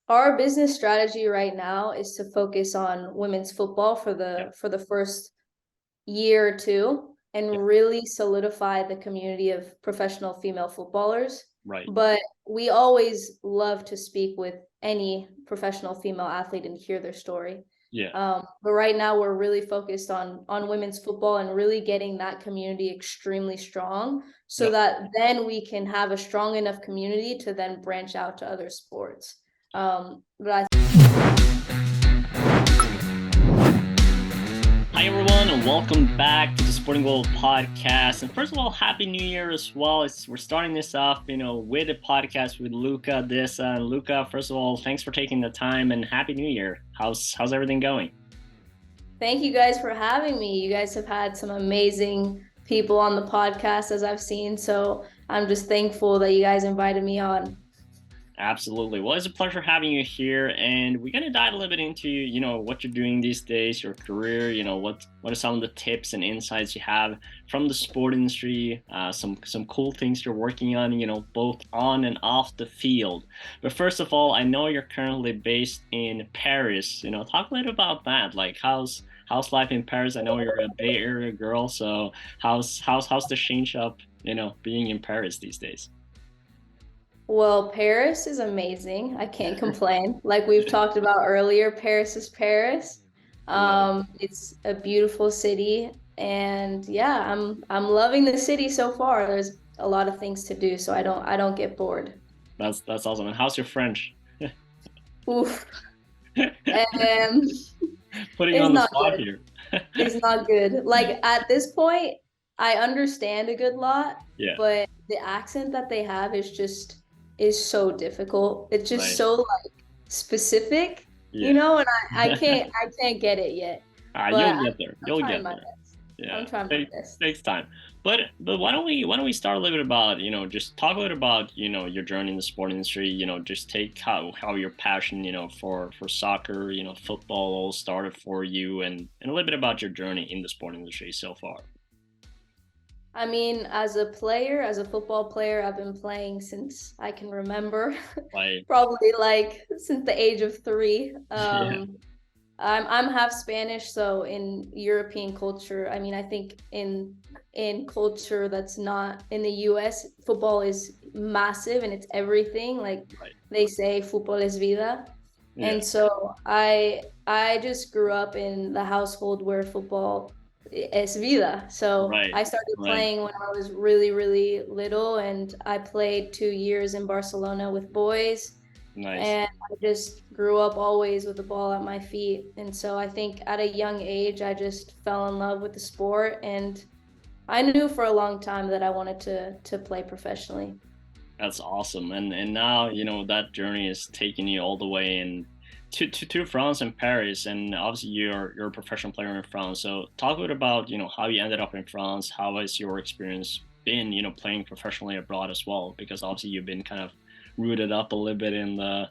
our business strategy right now is to focus on women's football for Yeah, the first year or two yeah, and really solidify the community of professional female footballers. right. But we always love to speak with any professional female athlete and hear their story. Yeah, But right now we're really focused on women's football and really getting that community extremely strong so yep. that then we can have a strong enough community to then branch out to other sports. But Hi everyone, and welcome back to the Sporting Gold podcast. And first of all, happy New Year as well. We're starting this off, with a podcast with Luca Deza. And Luca, first of all, thanks for taking the time and happy New Year. How's everything going? thank you guys for having me. You guys have had some amazing people on the podcast as I've seen. So I'm just thankful that you guys invited me on. Absolutely. Well, it's a pleasure having you here, and we're gonna dive a little bit into, what you're doing these days, your career. What are some of the tips and insights you have from the sport industry? Some cool things you're working on, both on and off the field. But first of all, I know you're currently based in Paris. Talk a little about that. Like, how's life in Paris? I know you're a Bay Area girl, so how's the change up, being in Paris these days? Well, Paris is amazing. I can't complain. Like we've talked about earlier, Paris is Paris. Right. It's a beautiful city, and yeah, I'm loving the city so far. There's a lot of things to do, so I don't get bored. That's awesome. And how's your French? Oof. Um, Putting you it's on the not spot good. here. It's not good. Like at this point, I understand a good lot, Yeah, but the accent that they have is so difficult. It's just right. so like specific, Yeah. and I can't get it yet. But You'll get there. I'm You'll trying get my there. best. I'm Yeah. trying my best. Takes time. But why don't we start a little bit about, just talk a little about, your journey in the sport industry, just take how your passion, for soccer, football all started for you, and a little bit about your journey in the sport industry so far. I mean, as a player, as a football player, I've been playing since I can remember, Like, probably like since the age of 3. yeah, I'm half Spanish, so in European culture, I mean, I think in culture that's not in the US, football is massive and it's everything. Like right. they say, fútbol es vida. Yeah, And so I just grew up in the household where football es vida. So right, I started right. playing when I was really, really little, and I played 2 years in Barcelona with boys, Nice. and I just grew up always with the ball at my feet. And so I think at a young age, I just fell in love with the sport, and I knew for a long time that I wanted to play professionally. That's awesome. And now, that journey is taking you all the way in to France and Paris, and obviously you're a professional player in France. So talk a bit about, how you ended up in France. How has your experience been, playing professionally abroad as well? Because obviously you've been kind of rooted up a little bit in the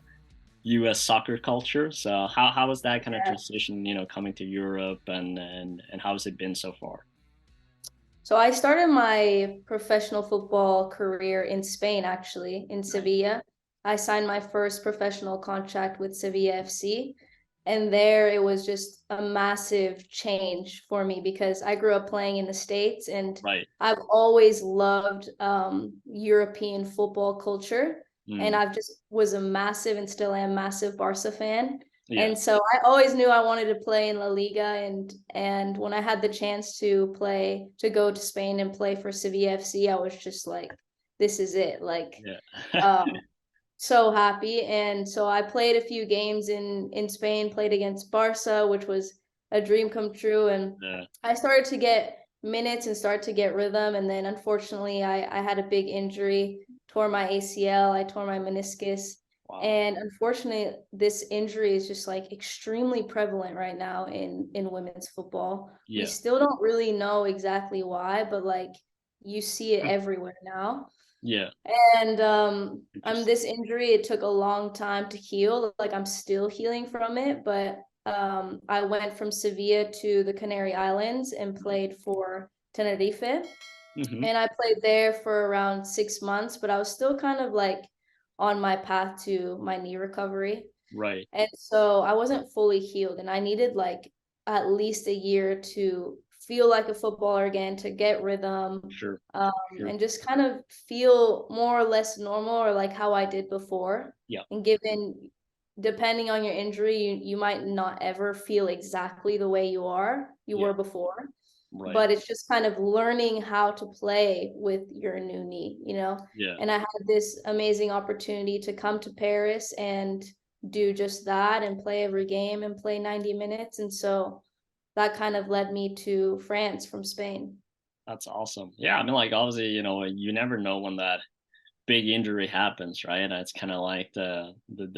US soccer culture. So how was that kind of Yeah. transition, coming to Europe, and how has it been so far? So I started my professional football career in Spain, actually, in Nice. Sevilla. I signed my first professional contract with Sevilla FC. And there it was just a massive change for me because I grew up playing in the States and Right. I've always loved European football culture. And Mm. I've just was a massive and still am massive Barca fan. Yeah. And so I always knew I wanted to play in La Liga, and when I had the chance to go to Spain and play for Sevilla FC, I was just like, this is it. Like Yeah. um so happy. And so I played a few games in Spain, played against Barca, which was a dream come true, and Yeah. I started to get minutes and start to get rhythm, and then unfortunately I had a big injury, tore my ACL, I tore my meniscus. Wow. And unfortunately, this injury is just like extremely prevalent right now in women's football. We Yeah. still don't really know exactly why, but like you see it everywhere now. Yeah. And Interesting. this injury, it took a long time to heal. Like I'm still healing from it, but I went from Sevilla to the Canary Islands and Nice. played for Tenerife. Hmm. And I played there for around 6 months, but I was still kind of like on my path to my knee recovery. Right. And so I wasn't fully healed, and I needed like at least a year to feel like a footballer again, to get rhythm, Sure. Sure. and just kind of feel more or less normal or like how I did before. Yeah. And given, depending on your injury, you might not ever feel exactly the way you Yeah. were before, Right. but it's just kind of learning how to play with your new knee, you know? Yeah. And I had this amazing opportunity to come to Paris and do just that and play every game and play 90 minutes. And so that kind of led me to France from Spain. That's awesome. Yeah. I mean, like, obviously, you never know when that big injury happens, right? That's kind of like the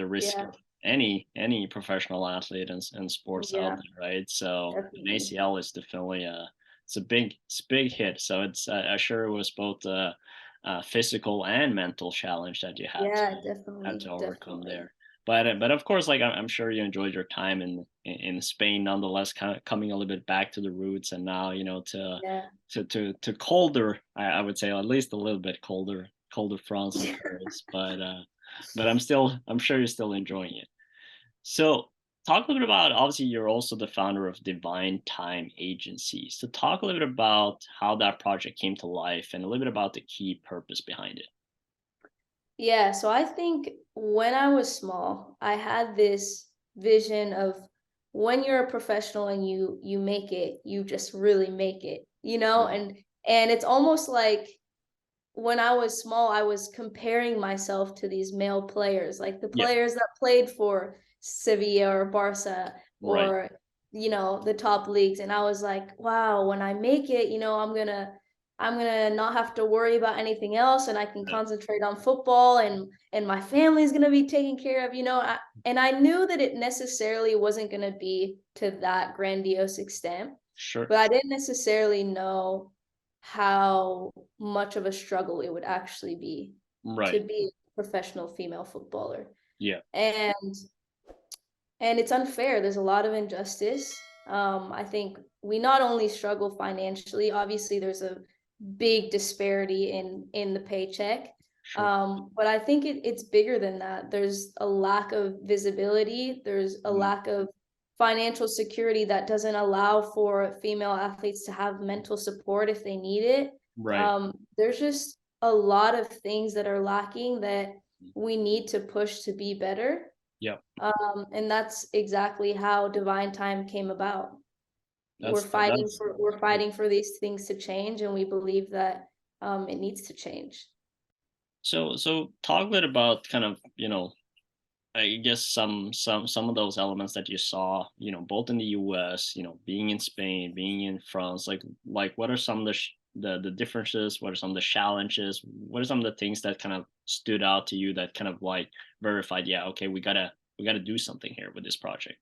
risk Yeah. of any professional athlete and sports out Yeah, there, right? So an definitely. ACL is definitely it's a big hit. So it's I'm sure it was both a physical and mental challenge that you Yeah, had to definitely. overcome Definitely. there. But of course, like I'm sure you enjoyed your time in Spain, nonetheless, kind of coming a little bit back to the roots, and now Yeah. to colder, I would say at least a little bit colder France and Paris, but I'm sure you're still enjoying it. So talk a little bit about, obviously you're also the founder of Divine Time Agency. So talk a little bit about how that project came to life and a little bit about the key purpose behind it. Yeah, so I think when I was small, I had this vision of when you're a professional and you make it, you just really make it, you know? Right. And it's almost like when I was small, I was comparing myself to these male players, like the Yeah. players that played for Sevilla or Barca Right. or, the top leagues. And I was like, wow, when I make it, I'm gonna not have to worry about anything else, and I can Yeah. concentrate on football, and my family's gonna be taken care of. And I knew that it necessarily wasn't gonna be to that grandiose extent, Sure. but I didn't necessarily know how much of a struggle it would actually be to Right. be a professional female footballer. Yeah. And and it's unfair. There's a lot of injustice. I think we not only struggle financially, obviously there's a big disparity in the paycheck. Sure. But I think it's bigger than that. There's a lack of visibility. There's a Mm. lack of financial security that doesn't allow for female athletes to have mental support if they need it. Right. There's just a lot of things that are lacking that we need to push to be better. Yeah. And that's exactly how Divine Time came about. We're fighting That's for we're fighting for these things to change, and we believe that it needs to change. so talk a bit about kind of, I guess some of those elements that you saw, both in the US, being in Spain, being in France, like what are some of the differences? What are some of the challenges? What are some of the things that kind of stood out to you that kind of like verified, yeah, okay, we gotta do something here with this project.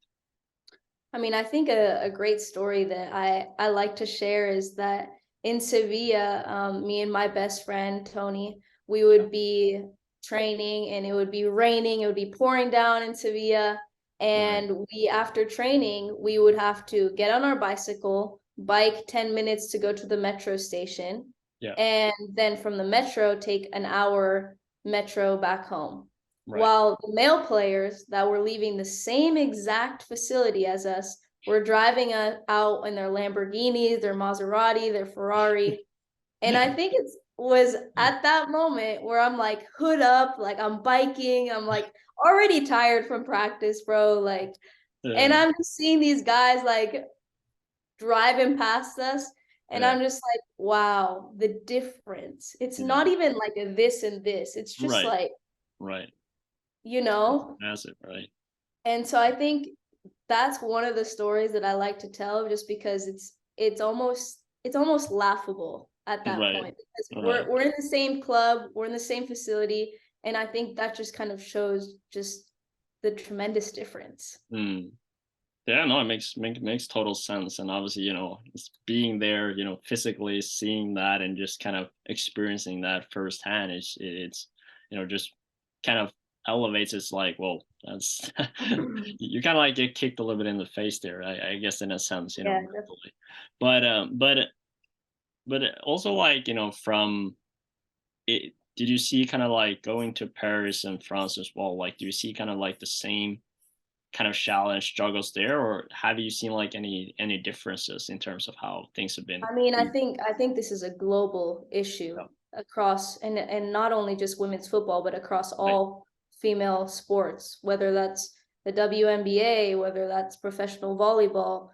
I mean, I think a great story that I like to share is that in Sevilla, me and my best friend Tony, we Yeah. would be training and it would be raining, it would be pouring down in Sevilla. Right. And after training, we would have to get on our bicycle, bike 10 minutes to go to the metro station, Yeah. and then from the metro, take an hour metro back home. Right. While the male players that were leaving the same exact facility as us were driving out in their Lamborghinis, their Maserati, their Ferrari. And I think it was at that moment where I'm like hood up, like I'm biking, I'm like already tired from practice, bro. Like, and Yeah. I'm just seeing these guys like driving past us. And Yeah. I'm just like, wow, the difference. It's Yeah. not even like a this and this. It's just Right. like, Right. you It's know, massive, right? and so I think that's one of the stories that I like to tell just because it's almost laughable at that Right. point because Right. we're in the same club, we're in the same facility, and I think that just kind of shows just the tremendous difference. Mm. Yeah, no, it makes total sense. And obviously, it's being there, physically seeing that and just kind of experiencing that firsthand it's just kind of elevates. It's like, well, that's you kind of like get kicked a little bit in the face there, I guess, in a sense, Yeah, mentally. But also, like, from it. did you see kind of like going to Paris and France as well? Like, do you see kind of like the same kind of challenge struggles there, or have you seen like any differences in terms of how things have been? I mean, I think this is a global issue Yeah, across and not only just women's football, but across right, all female sports, whether that's the WNBA, whether that's professional volleyball.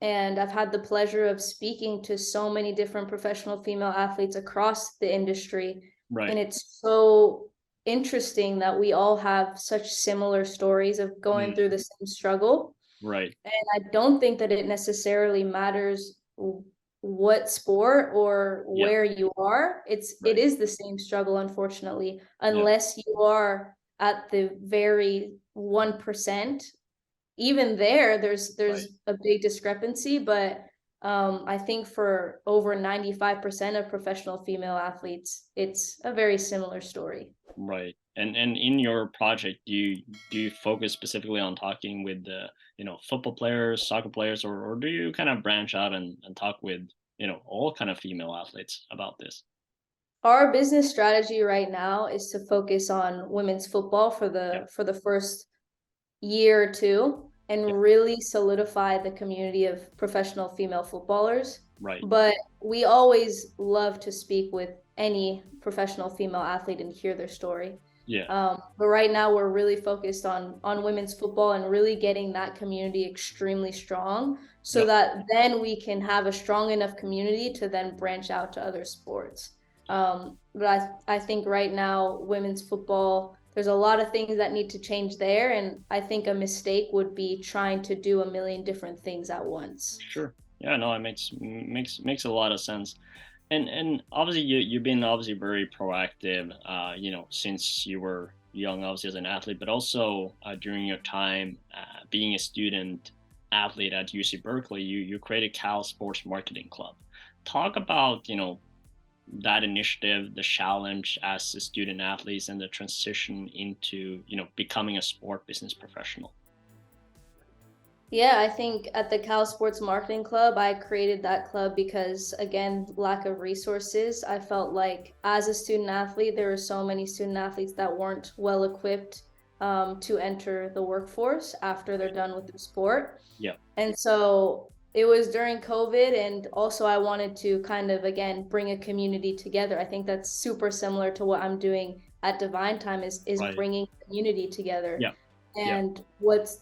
And I've had the pleasure of speaking to so many different professional female athletes across the industry, and right, it's so interesting that we all have such similar stories of going through mm, the same struggle. right, And I don't think that it necessarily matters what sport or yeah, where you are. It right, is the same struggle, unfortunately, yeah, unless you are at the very 1%. Even there, right. there's a big discrepancy, but I think for over 95% of professional female athletes, it's a very similar story. Right. And in your project, do you focus specifically on talking with the football players, soccer players, or do you kind of branch out and talk with all kind of female athletes about this? Our business strategy right now is to focus on women's football for Yeah. the first year or two Yeah. and really solidify the community of professional female footballers. Right. But we always love to speak with any professional female athlete and hear their story. Yeah. But right now we're really focused on women's football and really getting that community extremely strong so Yeah. that then we can have a strong enough community to then branch out to other sports. But I think right now women's football, there's a lot of things that need to change there, and I think a mistake would be trying to do a million different things at once. Sure. Yeah. No, it makes a lot of sense. And obviously you've been obviously very proactive. Since you were young, obviously as an athlete, but also during your time being a student athlete at UC Berkeley, you created Cal Sports Marketing Club. Talk about that initiative, the challenge as a student athletes, and the transition into becoming a sport business professional. Yeah, I think at the Cal Sports Marketing Club, I created that club because, again, lack of resources. I felt like as a student athlete, there were so many student athletes that weren't well equipped to enter the workforce after they're Right. done with the sport. Yeah. And so it was during COVID, and also I wanted to kind of, again, bring a community together. I think that's super similar to what I'm doing at Divine Time is Right. bringing community together. Yeah. Yeah. And what's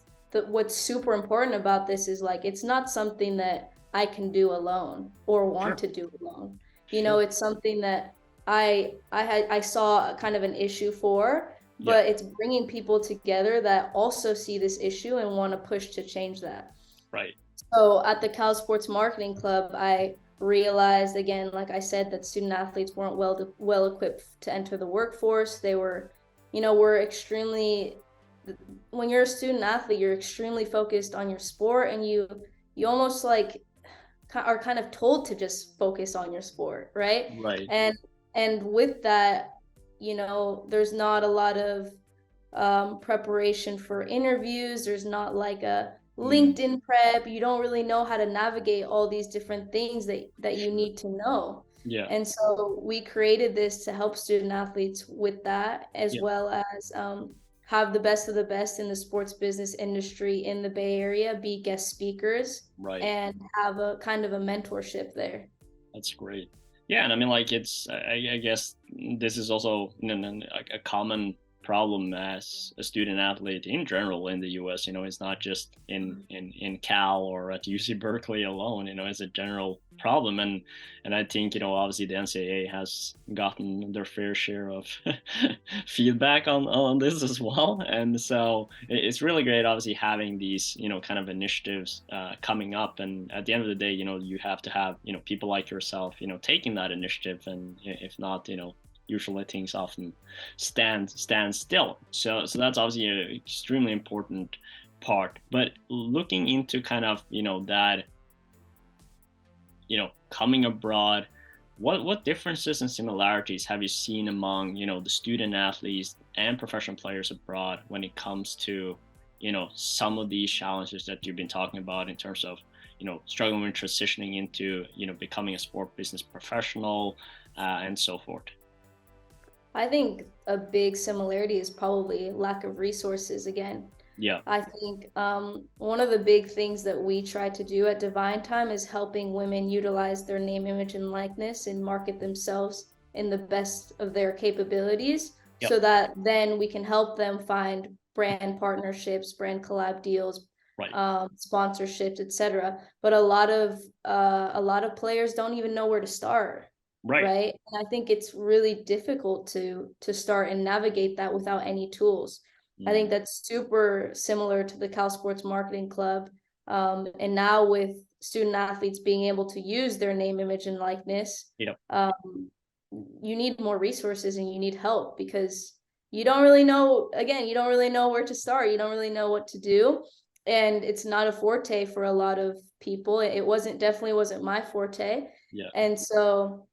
super important about this is like it's not something that I can do alone or want Sure. to do alone. You know, Sure. it's something that I saw kind of an issue for, Yeah. but it's bringing people together that also see this issue and want to push to change that. Right. So at the Cal Sports Marketing Club, I realized again, like I said, that student athletes weren't well equipped to enter the workforce. They were, we're extremely when you're a student athlete, you're extremely focused on your sport, and you almost like are kind of told to just focus on your sport, right? Right. And with that, there's not a lot of preparation for interviews. There's not like a Mm, LinkedIn prep. You don't really know how to navigate all these different things that you sure. need to know. Yeah. And so we created this to help student athletes with that, as Yeah. well as have the best of the best in the sports business industry in the Bay Area, be guest speakers, Right. and have a kind of a mentorship there. That's great. Yeah, and I mean, like, I guess this is also a common problem as a student athlete in general in the U.S. It's not just in Cal or at UC Berkeley alone. It's a general problem, and I think obviously the NCAA has gotten their fair share of feedback on this as well, and so it's really great, obviously, having these kind of initiatives coming up. And at the end of the day, you have to have people like yourself taking that initiative, and if not, usually things often stand still. So that's obviously an extremely important part. But looking into kind of that coming abroad, what differences and similarities have you seen among the student athletes and professional players abroad when it comes to some of these challenges that you've been talking about in terms of struggling with transitioning into becoming a sport business professional and so forth? I think a big similarity is probably lack of resources again. Yeah. I think one of the big things that we try to do at Divine Time is helping women utilize their name, image, and likeness and market themselves in the best of their capabilities Yep. so that then we can help them find brand partnerships, brand collab deals, Right. sponsorships, etc. But a lot of players don't even know where to start, Right. right? And I think it's really difficult to start and navigate that without any tools. I think Mm. that's super similar to the Cal Sports Marketing Club. And now with student athletes being able to use their name, image, and likeness, Yep. you need more resources and you need help because you don't really know, again, you don't really know where to start. You don't really know what to do. And it's not a forte for a lot of people. It definitely wasn't my forte. Yeah. And so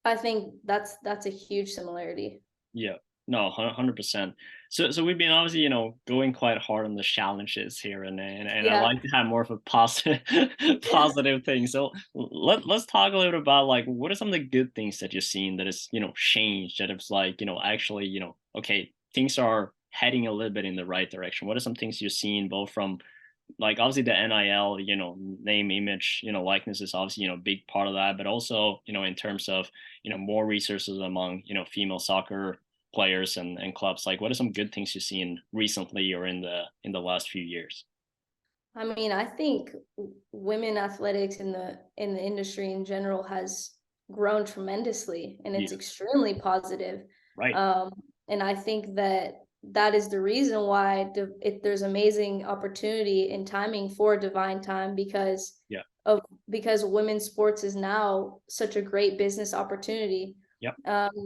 I think that's a huge similarity. Yeah. No, 100%. So we've been obviously, going quite hard on the challenges here, and I Yeah. like to have more of a positive positive thing. So let's talk a little bit about like what are some of the good things that you've seen that is, changed, that it's like, actually, okay, things are heading a little bit in the right direction. What are some things you've seen both from like obviously the NIL, name, image, likeness is obviously, a big part of that, but also, in terms of, more resources among, female soccer players and clubs. Like what are some good things you've seen recently or in the last few years? I mean, I think women athletics in the industry in general has grown tremendously, and it's Yeah. extremely positive. Right. Um, and I think that that is the reason why there's amazing opportunity and timing for Divine Time Yeah. of because women's sports is now such a great business opportunity. Yep.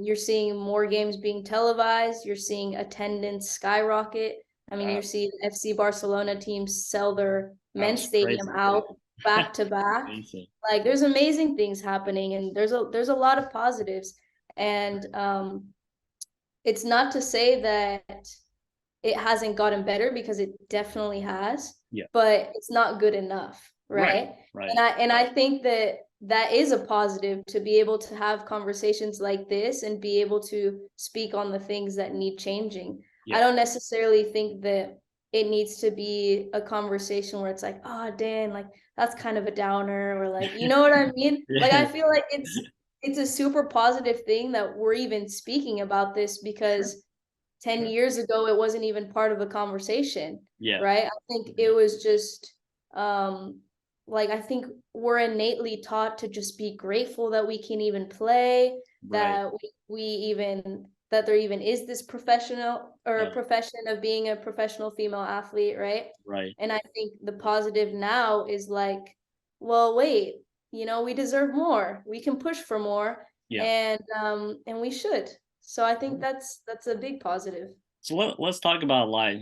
You're seeing more games being televised. You're seeing attendance skyrocket. I mean, you Wow. see FC Barcelona teams sell their That men's was stadium crazy. out back to back. Amazing. Like there's amazing things happening, and there's a lot of positives. And it's not to say that it hasn't gotten better because it definitely has, Yeah. but it's not good enough, Right. right? Right. And I think that that is a positive to be able to have conversations like this and be able to speak on the things that need changing. I Yeah. don't necessarily think that it needs to be a conversation where it's like, oh, Dan, like that's kind of a downer, or like, you know what I mean? Like Yeah. I feel like it's a super positive thing that we're even speaking about this Sure. because 10 Sure. years ago it wasn't even part of a conversation, Yeah. right? I think it was just um like I think we're innately taught to just be grateful that we can even play, Right. that we even that there even is this professional or Yeah. profession of being a professional female athlete, right? Right. And I think the positive now is like, well, wait, we deserve more. We can push for more, Yeah. and we should. So I think that's a big positive. So let's talk about like,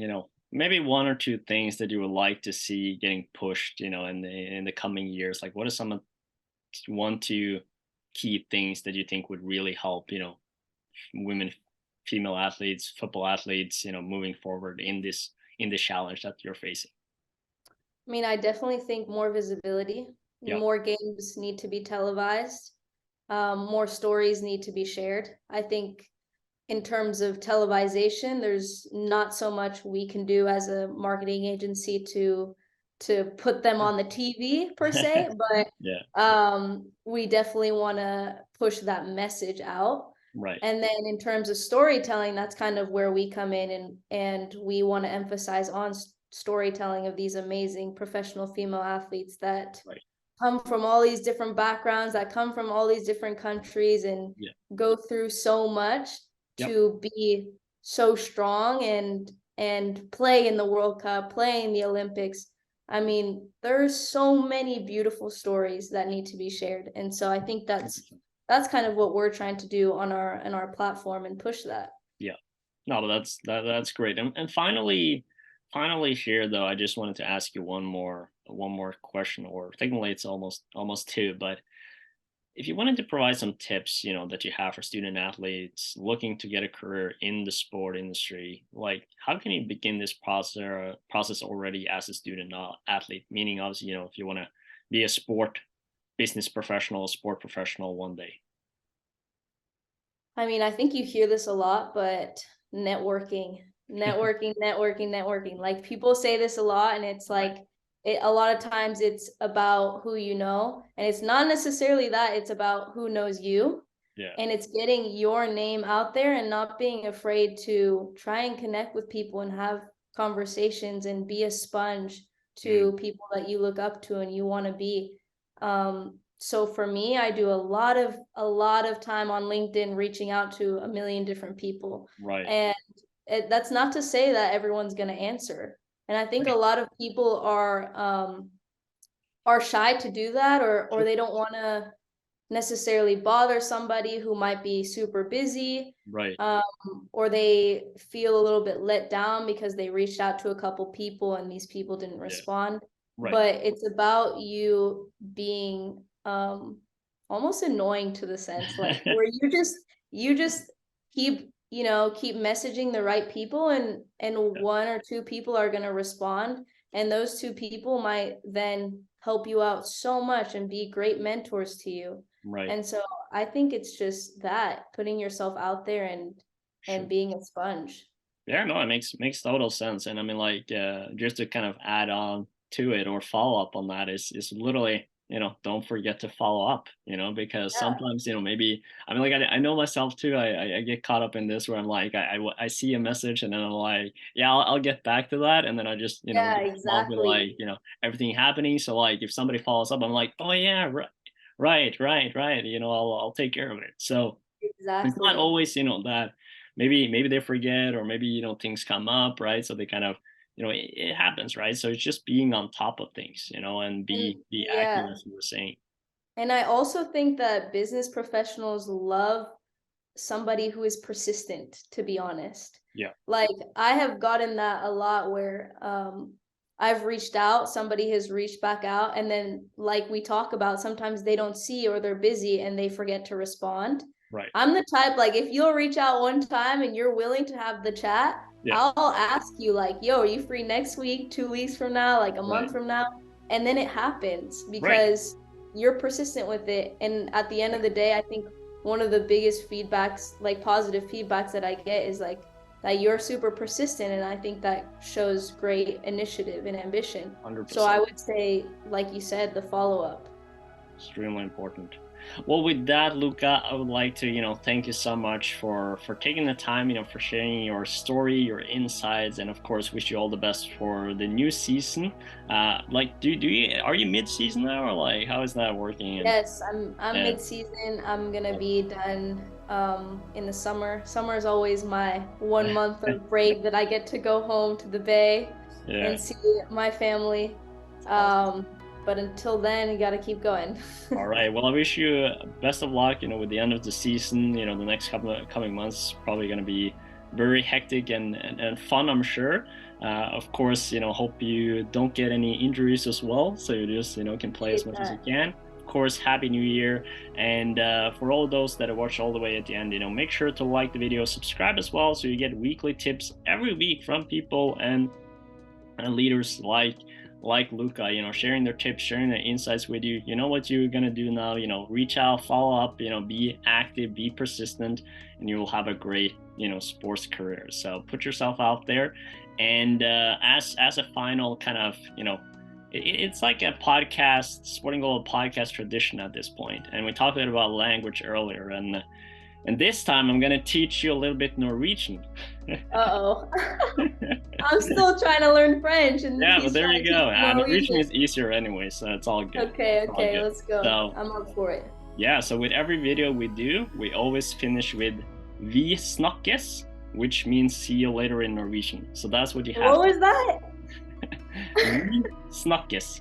maybe one or two things that you would like to see getting pushed, in the coming years. Like what are some of one, two key things that you think would really help, women, female athletes, football athletes, moving forward in this challenge that you're facing? I mean, I definitely think more visibility, Yeah. more games need to be televised, more stories need to be shared. I think in terms of televisation, there's not so much we can do as a marketing agency to put them on the TV per se, but Yeah. we definitely want to push that message out. Right. And then in terms of storytelling, that's kind of where we come in, and we want to emphasize on storytelling of these amazing professional female athletes that Right. come from all these different backgrounds, that come from all these different countries and Yeah. go through so much Yep. to be so strong and play in the World Cup, play in the Olympics. I mean, there's so many beautiful stories that need to be shared. And so I think that's kind of what we're trying to do on our platform and push that. Yeah. No, but that's great. And finally here though, I just wanted to ask you one more question, or technically it's almost two, but if you wanted to provide some tips, that you have for student athletes looking to get a career in the sport industry, like how can you begin this process already as a student athlete? Meaning, obviously, if you want to be a sport business professional, sport professional one day. I mean, I think you hear this a lot, but networking, networking. Like people say this a lot, and it's Right. like a lot of times it's about who you know, and it's not necessarily that, it's about who knows you. Yeah. And it's getting your name out there and not being afraid to try and connect with people and have conversations and be a sponge Mm, to people that you look up to and you want to be. So for me, I do a lot of time on LinkedIn reaching out to a million different people. right. And that's not to say that everyone's going to answer. And I think a lot of people are shy to do that, or Sure. they don't want to necessarily bother somebody who might be super busy, Right. um, or they feel a little bit let down because they reached out to a couple people and these people didn't Yeah. respond. Right. But it's about you being almost annoying to the sense like where you just keep messaging the right people, and Yeah. one or two people are going to respond, and those two people might then help you out so much and be great mentors to you. Right. And so I think it's just that putting yourself out there and Sure. being a sponge. Yeah, no, it makes total sense. And I mean, like, just to kind of add on to it or follow up on that is literally, don't forget to follow up, because Yeah, sometimes, maybe, I mean, like, I know myself too. I get caught up in this where I'm like, I see a message and then I'm like, yeah, I'll get back to that. And then I just, yeah, get involved with exactly. like, everything happening. So like, if somebody follows up, I'm like, oh yeah, right. I'll take care of it. So it's not Exactly. always, that maybe they forget or maybe, things come up, right? So they kind of, it happens, right? So it's just being on top of things, and And be active yeah. as you were saying. And I also think that business professionals love somebody who is persistent, to be honest. Yeah, Like I have gotten that a lot where I've reached out, somebody has reached back out, and then like we talk about, sometimes they don't see or they're busy and they forget to respond. right. I'm the type, like if you'll reach out one time and you're willing to have the chat, Yeah, I'll ask you like, "Yo, are you free next week, 2 weeks from now, like a right. month from now?" And then it happens Right. because you're persistent with it. And at the end of the day, I think one of the biggest feedbacks, like positive feedbacks that I get is like that you're super persistent. And I think that shows great initiative and ambition. So I 100%. would say, like you said, the follow up. Extremely important. Well, with that, Luca, I would like to, thank you so much for taking the time, for sharing your story, your insights, and of course, wish you all the best for the new season. Like, do you are you mid season now, or like how is that working? And Yes, I'm yeah, mid-season. I'm gonna be done in the summer. Summer is always my 1 month of break that I get to go home to the Bay yeah, and see my family. it's awesome. Um, but until then, you gotta keep going. All right. Well, I wish you best of luck. With the end of the season. The next couple of coming months probably going to be very hectic and fun, I'm sure. Of course, hope you don't get any injuries as well, so you just can play as Appreciate much as you that. can. Of course, Happy New Year, and for all those that watch all the way at the end, make sure to like the video, subscribe as well, so you get weekly tips every week from people and leaders like Luca, sharing their tips, sharing their insights with you. You know what you're gonna do now. Reach out, follow up. Be active, be persistent, and you will have a great sports career. So put yourself out there, and as a final kind of it's like a podcast, Sporting Goal podcast tradition at this point. And we talked a bit about language earlier, and this time I'm gonna teach you a little bit Norwegian. Uh-oh. I'm still trying to learn French and Yeah, but he's there trying you to teach go. me Norwegian Norwegian. is easier anyway, so it's all good. Okay, It's all okay, good. let's go. So I'm up for it. yeah, so with every video we do, we always finish with "Vi snakkes," which means "see you later" in Norwegian. So that's what you have What to. was that? "Vi snakkes."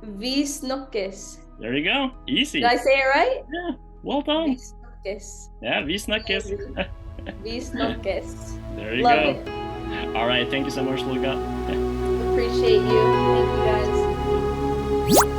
Vi snakkes. There you go. Did Easy. I say it right? Yeah. Well Vi done. snakkes. Yeah, "Vi snakkes." Amazing. Vi snakkes. There you Love go. it. All right. Thank you so much, Luca. Appreciate you. Thank you guys.